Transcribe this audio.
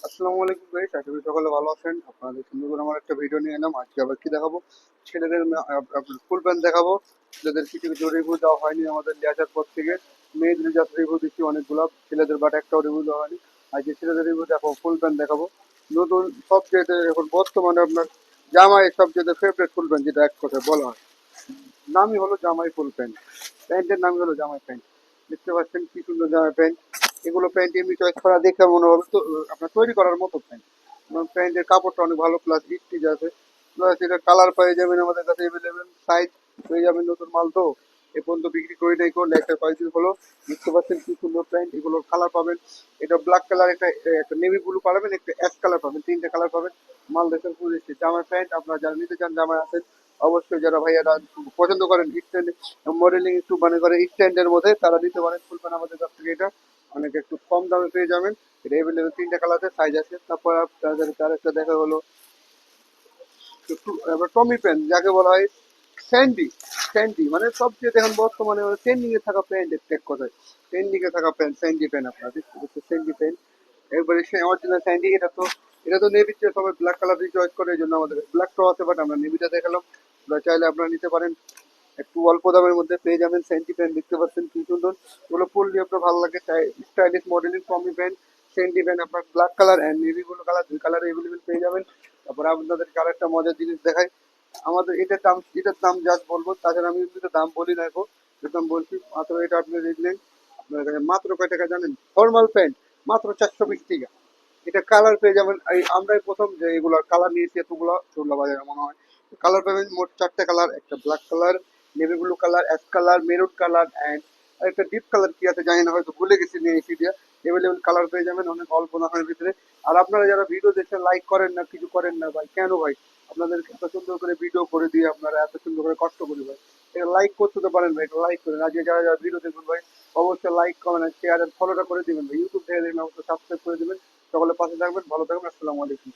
আসসালামু আলাইকুম গাইস, আশা করি সকলে ভালো আছেন। আপনাদের সুন্দর করে আমার একটা ভিডিও নিয়ে এলাম। আজকে আবার কি দেখাবো? ছেলেদের ফুল প্যান্ট দেখাবো। ছেলেদের কিছু কিছু রিভিউ দেওয়া হয়নি আমাদের নিয়ে আসার পর থেকে। মেয়েদের জাস্ট রিভিউ দিচ্ছি অনেকগুলো, ছেলেদের বাট একটাও রিভিউ দেওয়া হয়নি। আজকে ছেলেদের রিভিউ দেখাবো, ফুল প্যান্ট দেখাবো। নতুন সবচেয়ে এখন বর্তমানে আপনার জামাই সবচেয়ে ফেভারিট ফুল প্যান্ট, যেটা এক কথায় বলা হয়, নামই হলো জামাই ফুল প্যান্ট। প্যান্টের নামই হলো জামাই প্যান্ট। দেখতে পাচ্ছেন কি সুন্দর জামাই প্যান্ট। এগুলো প্যান্ট এমনি চয়েস করা দেখে মনে হবে তো আপনার তৈরি করার মতো প্যান্ট। প্যান্টের কাপড়টা অনেক ভালো, প্লাস স্টিচ আছে, প্লাস এটা কালার পেয়ে যাবেন আমাদের কাছে অ্যাভেলেবেল, সাইজ পেয়ে যাবেন। নতুন মাল তো এ পর্যন্ত বিক্রি করে নাই, করলে একটা কয়েকদিন হলো। দেখতে পাচ্ছেন কি সুন্দর প্যান্ট, এগুলোর কালার পাবেন। এটা ব্ল্যাক কালার, একটা নেভি ব্লু পাবেন, একটা অ্যাশ কালার পাবেন, তিনটে কালার পাবেন। মাল দেখেন পুরো জামার প্যান্ট। আপনারা যারা নিতে চান জামাই আছেন, অবশ্যই যারা ভাইয়ারা পছন্দ করেন স্ট্যান্ড মডেলিং একটু মানে করে স্ট্যান্ডের মধ্যে, তারা নিতে পারেন ফুল প্যান্ট আমাদের কাছ থেকে। এটা অনেক একটু কম দামে পেয়ে যাবেন। এটা এভেলেবেল, তিনটে কালারের সাইজ আছে। তারপর আপনাদের আরেকটা দেখা হলো এবার টমি প্যান্ট, যাকে বলা হয় স্যান্ডি। স্যান্ডি মানে সবচেয়ে এখন বর্তমানে ট্রেন্ডিং এ থাকা প্যান্ট, এক কথায় ট্রেন্ডিং এ থাকা প্যান্ট, স্যান্ডি প্যান্ট। আপনারা দেখতে স্যান্ডি প্যান্ট, এবারে সে অরিজিনাল স্যান্ডি। এটা তো নেভির চেয়ে সবাই ব্ল্যাক কালার দিয়ে চয়েস করে, এই জন্য আমাদের ব্ল্যাকটাও আছে, বাট আমরা নেভিটা দেখালাম। আপনারা চাইলে আপনারা নিতে পারেন, একটু অল্প দামের মধ্যে পেয়ে যাবেন সেন্টি প্যান্ট। দেখতে পাচ্ছেন কি সুন্দর, এগুলো পরলে আপনার ভালো লাগে। স্টাইলিশ মডেলিং কমি প্যান্ট, সেন্টি প্যান্ট আপনার black colour and navy blue colour, দুই কালার এভেলেবেল পেয়ে যাবেন। তারপরে আপনাদেরকে আরেকটা মজার জিনিস দেখাই। আমাদের এটার দাম জাস্ট বলবো, তাছাড়া আমি এমনিতে দাম বলি না এখন, এটার দাম বলছি মাত্র। এটা আপনি দেখলেন, আপনার কাছে মাত্র কয় টাকা জানেন? ফর্মাল প্যান্ট মাত্র 420 টাকা। এটা কালার পেয়ে যাবেন। আমরাই প্রথম যে এগুলো কালার নিয়েছি এতগুলো ষোলো বাজারে মনে হয়। কালার পাবেন মোট চারটে কালার, একটা black colour, navy blue colour, ash colour, maroon colour and একটা ডিপ কালার কি আছে জানি না, হয়তো ভুলে গেছি নিয়ে এসি দিয়ে। এভেলেবেল কালার পেয়ে যাবেন অনেক অল্প দামের ভিতরে। আর আপনারা যারা ভিডিও দেখছেন লাইক করেন না, কিছু করেন না ভাই, কেন ভাই? আপনাদেরকে এত সুন্দর করে ভিডিও করে দিয়ে আপনারা এত সুন্দর করে কষ্ট করি ভাই, এটা লাইক করতে তো পারেন ভাই, এটা লাইক করেন। আজকে যারা যারা ভিডিও দেখবেন ভাই, অবশ্যই লাইক কমেন্ট শেয়ার আর ফলোটা করে দিবেন ভাই। ইউটিউব থেকে দেখবেন অবশ্যই সাবস্ক্রাইব করে দিবেন। সকলে পাশে থাকবেন, ভালো থাকবেন। আসসালামু আলাইকুম।